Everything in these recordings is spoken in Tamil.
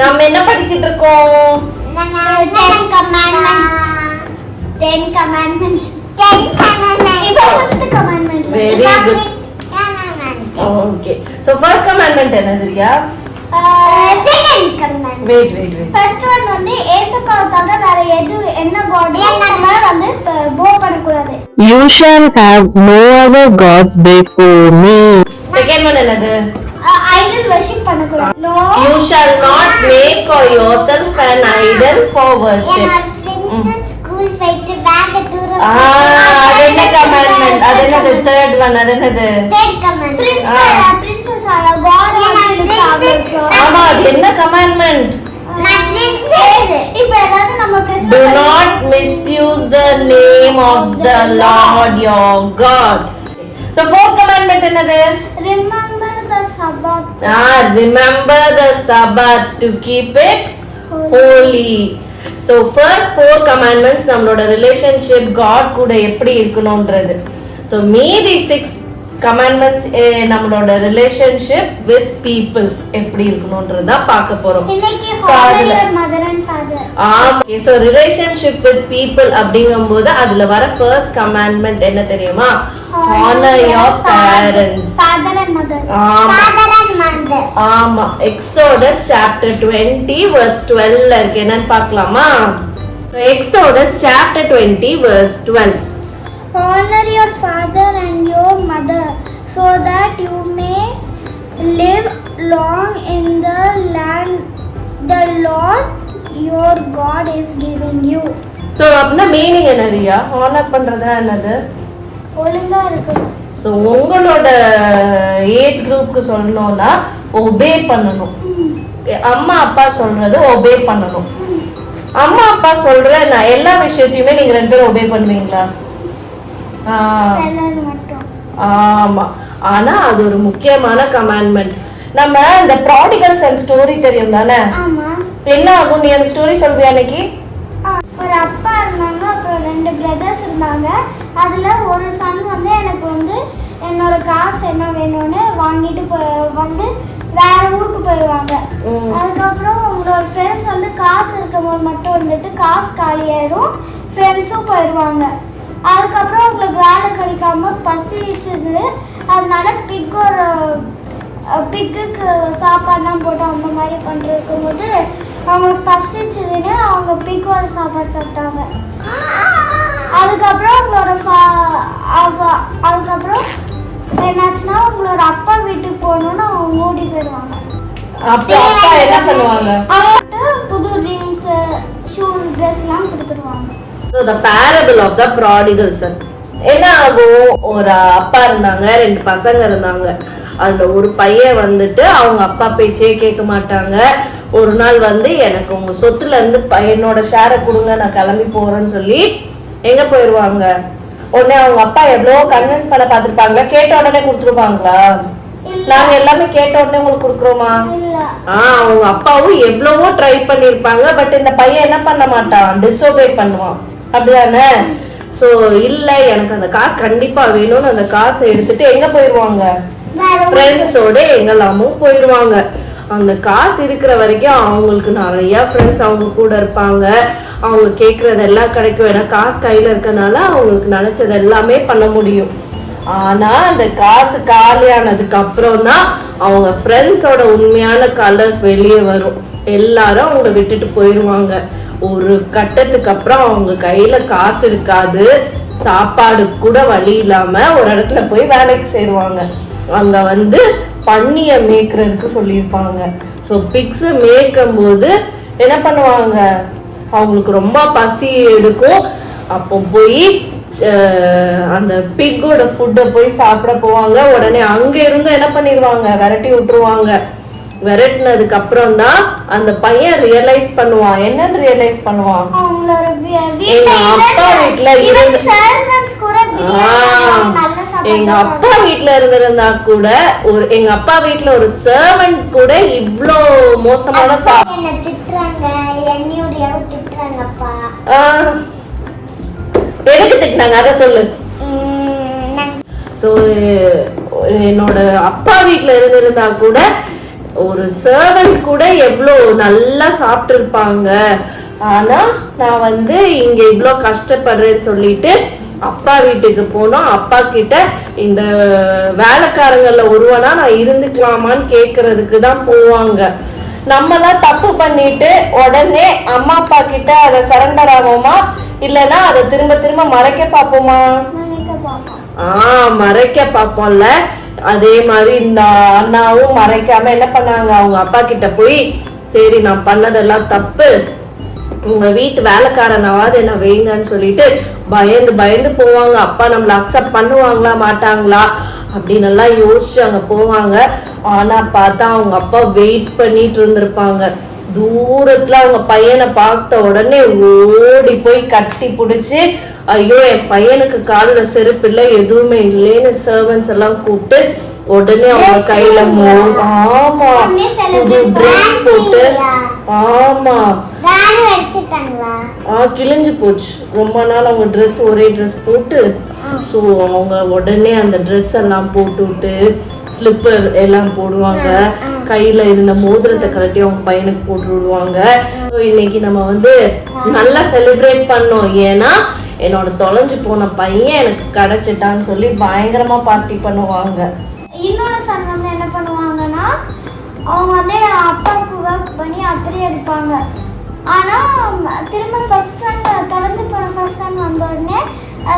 நாம என்ன படிச்சிட்டு இருக்கோம்? 10 commandments. 10 commandments. 10 commandments. இப்போ first commandment. Very good. Okay. So first commandment என்னதுரியா? Second commandment. Wait. First one வந்து ஏசப்பாவை தவிர வேற என்ன god நம்ம வந்து போ பண்ணக்கூடாது. You shall have no other gods before me. Second one என்னது? Idol worship பண்ணக்கூடாது. No. You shall not make for yourself an idol for worship. School போயிட்டு பேக் தூர அது என்ன commandment? அது என்னது? Third one அது என்னது? Third commandment. Princess god ஆமா அது என்ன commandment? இப்போ ஏதாவது நம்ம Do not misuse the name of the Lord your God. So fourth commandment என்னது? remember the Sabbath. Remember the Sabbath to keep it holy. So first four commandments நம்மளோட relationship God கூட எப்படி இருக்கணும்ன்றது. So மீதி 6 commandments நம்மளோட relationship with people எப்படி இருக்கணும்ன்றத பார்க்க போறோம். இன்னைக்கு So honor your mother and father. Okay, so relationship with people அப்படிங்கும்போது அதுல வர first commandment என்ன தெரியுமா? Honor your parents. Father and mother. Father and mother. ஆமா Exodus chapter 20 verse 12 ல இருக்கு என்னன்னு பார்க்கலாமா? Exodus chapter 20 verse 12. Honor your father and your mother so that you may live long in the land the Lord your God is giving you. So அப்படினா மீனிங் என்னரியா? ஹானர் பண்றதுனா என்னது? ஒழுங்கா இருக்கணும். So உங்களோட ஏஜ் குரூப்க்கு சொல்லணும்னா ஒபே பண்ணணும். அம்மா அப்பா சொல்றது ஒபே பண்ணணும். அம்மா அப்பா சொல்ற எல்லா விஷயத்தையுமே நீங்க ரெண்டு பேரும் ஒபே பண்ணுவீங்களா? ஆமா ஆனா அது ஒரு முக்கியமான கமாண்ட்மெண்ட். நம்ம இந்த ப்ராடிகல் சன் ஸ்டோரி தெரியும் தானே? ஆமா. என்ன ஆகும்? நீ அந்த ஸ்டோரி சொல்றியா அன்னைக்கு? ஒரு அப்பா இருந்தாங்க, அப்புறம் 2 பிரதர்ஸ் இருந்தாங்க. அதுல ஒரு சன் வந்து எனக்கு வந்து என்னோட காசு என்ன வேணும்னு வாங்கிட்டு வந்து வேற ஊருக்கு போயிடுவாங்க. அதுக்கப்புறம் உங்களோட ஃப்ரெண்ட்ஸ் வந்து காசு இருக்கும்போது மட்டும் வந்துட்டு காசு காலியாயிரும், ஃப்ரெண்ட்ஸும் போயிடுவாங்க. அதுக்கப்புறம் உங்களுக்கு வேலை கிடைக்காம பசிச்சுது, அதனால பிக்குக்கு சாப்பாடுலாம் போட்டு அந்த மாதிரி பண்ணிருக்கும் போது அவங்க பசிச்சுதுன்னு அவங்க பிக்கோட சாப்பாடு சாப்பிட்டாங்க. அதுக்கப்புறம் அதுக்கப்புறம் என்னாச்சுன்னா உங்களோட அப்பா வீட்டுக்கு போகணும்னு அவங்க ஓடி போயிடுவாங்க. அப்பா என்ன பண்ணுவாங்க? புது ரிங்ஸ், ஷூஸ், ட்ரெஸ்லாம் கொடுத்துருவாங்க. So the parable of the prodigal son. என்ன ஆகும்? ஒரு அப்பா இருந்தாங்க, 2 பசங்க இருந்தாங்க. அதுல ஒரு பையன் வந்துட்டு அவங்க அப்பா பேச்சே கேட்க மாட்டாங்க. ஒரு நாள் வந்து எனக்கு உங்க சொத்துல இருந்து என்னோட ஷேரை கொடுங்க, நான் கிளம்பி போறேன்னு சொல்லி எங்க போயிருவாங்க? உடனே அவங்க அப்பா எவ்வளவு கன்வின்ஸ் பண்ண பார்த்திருப்பாங்க. கேட்ட உடனே கொடுத்துருப்பாங்களா? நாங்க எல்லாமே கேட்ட உடனே உங்களுக்கு கொடுக்குறோமா? அவங்க அப்பாவும் எவ்வளவோ ட்ரை பண்ணிருப்பாங்க. பட் இந்த பையன் என்ன பண்ண மாட்டான்? டிஸ்ஓபே பண்ணுவான். அப்படிதானே? சோ இல்ல எனக்கு அந்த காசு கண்டிப்பா வேணும்னு அந்த காசை எடுத்துட்டு எங்க போயிருவாங்க? ஃப்ரெண்ட்ஸோட எங்கெல்லாமும் போயிருவாங்க. அந்த காசு இருக்கிற வரைக்கும் அவங்களுக்கு நிறைய ஃப்ரெண்ட்ஸ் அவங்க கூட இருப்பாங்க. அவங்க கேட்கறது எல்லாம் கிடைக்கும். ஏன்னா காசு கையில இருக்கனால அவங்களுக்கு நினைச்சது எல்லாமே பண்ண முடியும். ஆனா அந்த காசு காலியானதுக்கு அப்புறம் தான் அவங்க ஃப்ரெண்ட்ஸோட உண்மையான கலர்ஸ் வெளியே வரும். எல்லாரும் அவங்கள விட்டுட்டு போயிருவாங்க. ஒரு கட்டத்துக்கு அப்புறம் அவங்க கையில காசு இருக்காது, சாப்பாடு கூட வழி இல்லாம ஒரு இடத்துல போய் வேலைக்கு சேருவாங்க. அங்க வந்து பன்னிய மேய்க்கிறதுக்கு சொல்லியிருப்பாங்க. ஸோ பிக்ஸ் மேய்க்கும் போது என்ன பண்ணுவாங்க? அவங்களுக்கு ரொம்ப பசி எடுக்கும். அப்போ போய் அந்த பிக்கோட ஃபுட்டை போய் சாப்பிட போவாங்க. உடனே அங்க இருந்து என்ன பண்ணிடுவாங்க? விரட்டி விட்டுருவாங்க. விரட்டினதுக்கு அப்புறம் தான் அந்த பையன் ரியலைஸ் பண்ணுவான். என்னன்னு ரியலைஸ் பண்ணுவான்? எங்க அப்பா வீட்டுல இருந்திருந்தா கூட எங்க அப்பா வீட்டுல ஒரு சர்வன்ட் கூட இவ்ளோ மோசமான எதுக்கு திட்டினாங்க அத சொல்லு. சோ என்னோட அப்பா வீட்டுல இருந்திருந்தா கூட ஒரு சர்வன்ட் கூட எவ்வளோ நல்லா சாப்பிட்டு இருப்பாங்க. ஆனா நான் வந்து இங்க இவ்வளோ கஷ்டப்படுறேன்னு சொல்லிட்டு அப்பா வீட்டுக்கு போனோம். அப்பா கிட்ட இந்த வேலைக்காரங்கள ஒருவனா நான் இருந்துக்கலாமான்னு கேக்குறதுக்கு தான் போவாங்க. நம்மலாம் தப்பு பண்ணிட்டு உடனே அம்மா அப்பா கிட்ட அதை சரண்டர் ஆகுமா, இல்லைன்னா அதை திரும்ப திரும்ப மறைக்க பார்ப்போமா? மறைக்க பார்ப்போம்ல. அதே மாதிரி இந்த அண்ணாவும் மறைக்காம என்ன பண்ணாங்க, அவங்க அப்பா கிட்ட போய் சரி நான் பண்ணதெல்லாம் தப்பு, உங்க வீட்டு வேலைக்காரனாவது என்ன வைங்கன்னு சொல்லிட்டு பயந்து பயந்து போவாங்க. அப்பா நம்மள அக்செப்ட் பண்ணுவாங்களா மாட்டாங்களா அப்படின்னு எல்லாம் யோசிச்சு அங்க போவாங்க. ஆனா பார்த்தா அவங்க அப்பா வெயிட் பண்ணிட்டு இருந்திருப்பாங்க. தூரத்துல அவங்க பையனை பார்த்த உடனே ஓடி போய் கட்டி பிடிச்சி, ஐயோ என் பையனுக்கு காலில செருப்பு இல்லை எதுவுமே இல்லைன்னு சர்வன்ஸ் எல்லாம் கூப்பிட்டு உடனே அவங்க கையில ஆமா புது ட்ரெஸ் போட்டு, ஆமா கிழிஞ்சு போச்சு ரொம்ப நாள் அவங்க ட்ரெஸ் ஒரே ட்ரெஸ் போட்டு. ஸோ அவங்க உடனே அந்த ட்ரெஸ் எல்லாம் போட்டு விட்டு ஸ்லிப்பர் எல்லாம் போடுவாங்க. கையில இருந்த மோதிரத்தை கழட்டி அவங்க பையனுக்கு போட்டு விடுவாங்க. இன்னைக்கு நம்ம வந்து நல்லா செலிப்ரேட் பண்ணோம். ஏன்னா என்னோட தொலைஞ்சு போன பையன் எனக்கு கிடைச்சிட்டான்னு சொல்லி பயங்கரமா பார்ட்டி பண்ணுவாங்க. இன்னொரு சன் வந்து என்ன பண்ணுவாங்கன்னா, அவங்க வந்து அப்பாவுக்கு ஒர்க் பண்ணி அப்படியே இருப்பாங்க. ஆனால் திரும்ப ஃபர்ஸ்ட் சன் தொலைஞ்சு போன ஃபர்ஸ்ட் சன் வந்த உடனே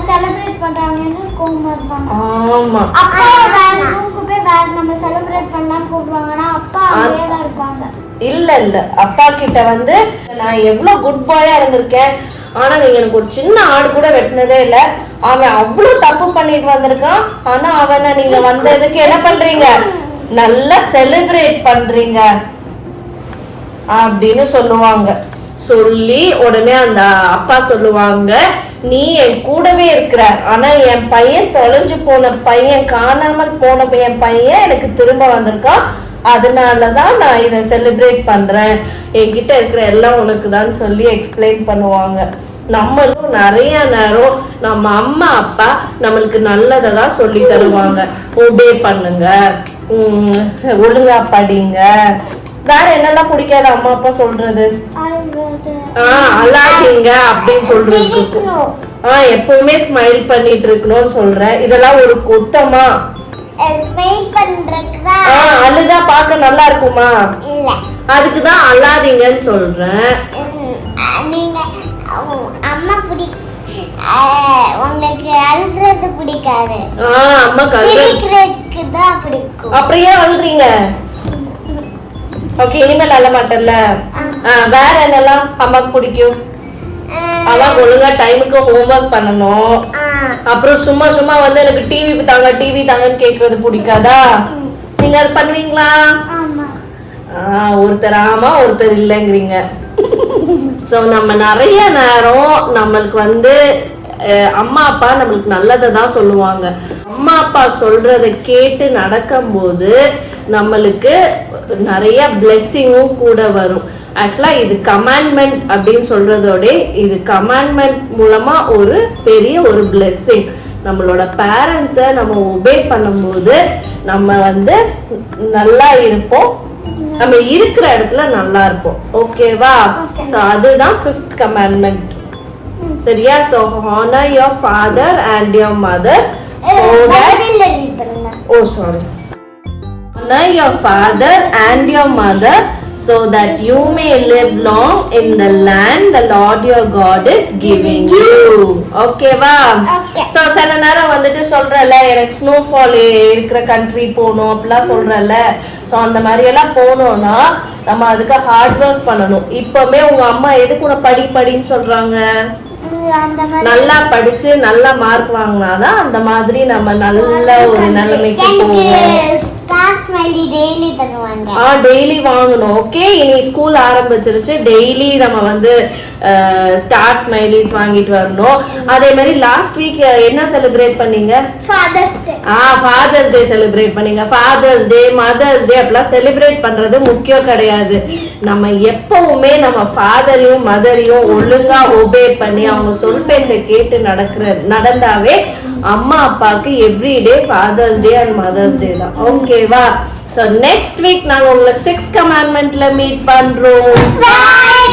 செலிப்ரேட் பண்றாங்கன்னு கோவமா இருப்பாங்க. ஆமா, அப்பா வேற ரூமுக்கு போய் வேற நம்ம செலிப்ரேட் பண்ணலாம்னு கூப்பிடுவாங்கன்னா அப்பா அங்கேயே தான் இருப்பாங்க. இல்ல அப்பா கிட்ட வந்து நான் எவ்வளவு குட் பாயா இருந்திருக்கேன், ஆனா நீங்க எனக்கு ஒரு சின்ன ஆடு கூட வெட்டினதே இல்ல, அவன் அவ்வளவு தப்பு பண்ணிட்டு வந்திருக்கான், ஆனா அவனை நீங்க வந்ததுக்கு என்ன பண்றீங்க, நல்லா செலிப்ரேட் பண்றீங்க அப்படின்னு சொல்லுவாங்க. சொல்லி உடனே அந்த அப்பா சொல்லுவாங்க, நீ என் கூடவே இருக்கிற, ஆனா என் பையன் தொலைஞ்சு போன பையன், காணாமல் போன என் பையன் எனக்கு திரும்ப வந்திருக்கான், அதனாலதான் நான் இதை செலிப்ரேட் பண்றேன், என்கிட்ட இருக்கிற எல்லாம் உனக்கு தான் சொல்லி எக்ஸ்பிளைன் பண்ணுவாங்க. நம்மளும் நிறைய நேரம் நம்ம அம்மா அப்பா நம்மளுக்கு நல்லதை தான் சொல்லி தருவாங்க. ஒபே பண்ணுங்க, ஒழுங்கா படிங்க. வேற என்னெல்லாம் பிடிக்காத அம்மா அப்பா சொல்றது, அழாதீங்க அப்படின்னு சொல்றது, எப்பவுமே ஸ்மைல் பண்ணிட்டு இருக்கணும்னு சொல்றேன். இதெல்லாம் ஒரு குத்தமா? அழுதா பார்க்க நல்லா இருக்குமா? அதுக்குதான் அழாதீங்கன்னு சொல்றேன். உங்களுக்கு அழுறது பிடிக்காது, அம்மாக்கு தான் பிடிக்கும். அப்புறம் ஏன் அழுறீங்க? ஓகே, இனிமேல் அழ மாட்டேன்ல. வேற என்னெல்லாம் அம்மாக்கு பிடிக்கும்? அம்மா ஒழுங்கா டைமுக்கு ஹோம்ஒர்க் பண்ணணும். அப்புறம் சும்மா சும்மா வந்து எனக்கு டிவி தாங்கன்னு கேக்குறது பிடிக்காதா? நீங்க அது பண்ணுவீங்களா? ஒருத்தர் ஆமா ஒருத்தர் இல்லைங்கிறீங்க. சோ நம்ம நிறைய நேரம் நம்மளுக்கு வந்து அம்மா அப்பா நம்மளுக்கு நல்லதை தான் சொல்லுவாங்க. அம்மா அப்பா சொல்றத கேட்டு நடக்கும்போது நம்மளுக்கு நிறைய பிளெஸ்ஸிங்கும் கூட வரும். ஆக்சுவலா இது கமாண்ட்மெண்ட் அப்படின்னு சொல்றதோட இது கமாண்ட்மெண்ட் மூலமா ஒரு பெரிய ஒரு பிளெஸ்ஸிங். நம்மளோட பேரண்ட்ஸை நம்ம ஒபே பண்ணும்போது நம்ம வந்து நல்லா இருப்போம், நம்ம இருக்கிற இடத்துல நல்லா இருப்போம். ஓகேவா? சோ அதுதான் 5th commandment. சரியா? So honor your father and your mother so that honor your father and your mother so that you may live long in the land the Lord your God is giving you. ஓகேவா? சோ சில நேரம் வந்துட்டு சொல்றல எனக்கு ஸ்னோஃபால் இருக்கிற கண்ட்ரி போகணும் அப்படிலாம் சொல்றல. சோ அந்த மாதிரி எல்லாம் போனோம்னா நம்ம அதுக்கு ஹார்ட் ஒர்க் பண்ணணும். இப்பவுமே உங்க அம்மா எதுக்கு உன படின்னு சொல்றாங்க? நல்லா படிச்சு நல்ல மார்க் வாங்கினாதான் அந்த மாதிரி நம்ம நல்ல ஒரு நிலைமைக்கு போவோம். டெய்லி வாங்கணும். ஓகே, இனி ஸ்கூல் ஆரம்பிச்சிருச்சு, டெய்லி நம்ம வந்து ஸ்டார் ஸ்மைலிஸ் வாங்கிட்டு வரணும். அதே மாதிரி லாஸ்ட் வீக் என்ன செலிப்ரேட் பண்ணீங்க? ஃபாதர்ஸ் டே செலிப்ரேட் பண்ணீங்க. ஃபாதர்ஸ் டே, மதர்ஸ் டே அப்படிலாம் செலிப்ரேட் பண்றது முக்கியம் கிடையாது. நம்ம எப்பவுமே நம்ம ஃபாதரையும் மதரையும் ஒழுங்கா ஒபே பண்ணி அவங்க சொல் பேச்சை கேட்டு நடந்தாவே அம்மா அப்பாவுக்கு everyday father's day and mother's day தான். ஓகேவா? ஸோ நெக்ஸ்ட் வீக் நாங்க உங்களை 6th commandmentல மீட் பண்றோம். Bye.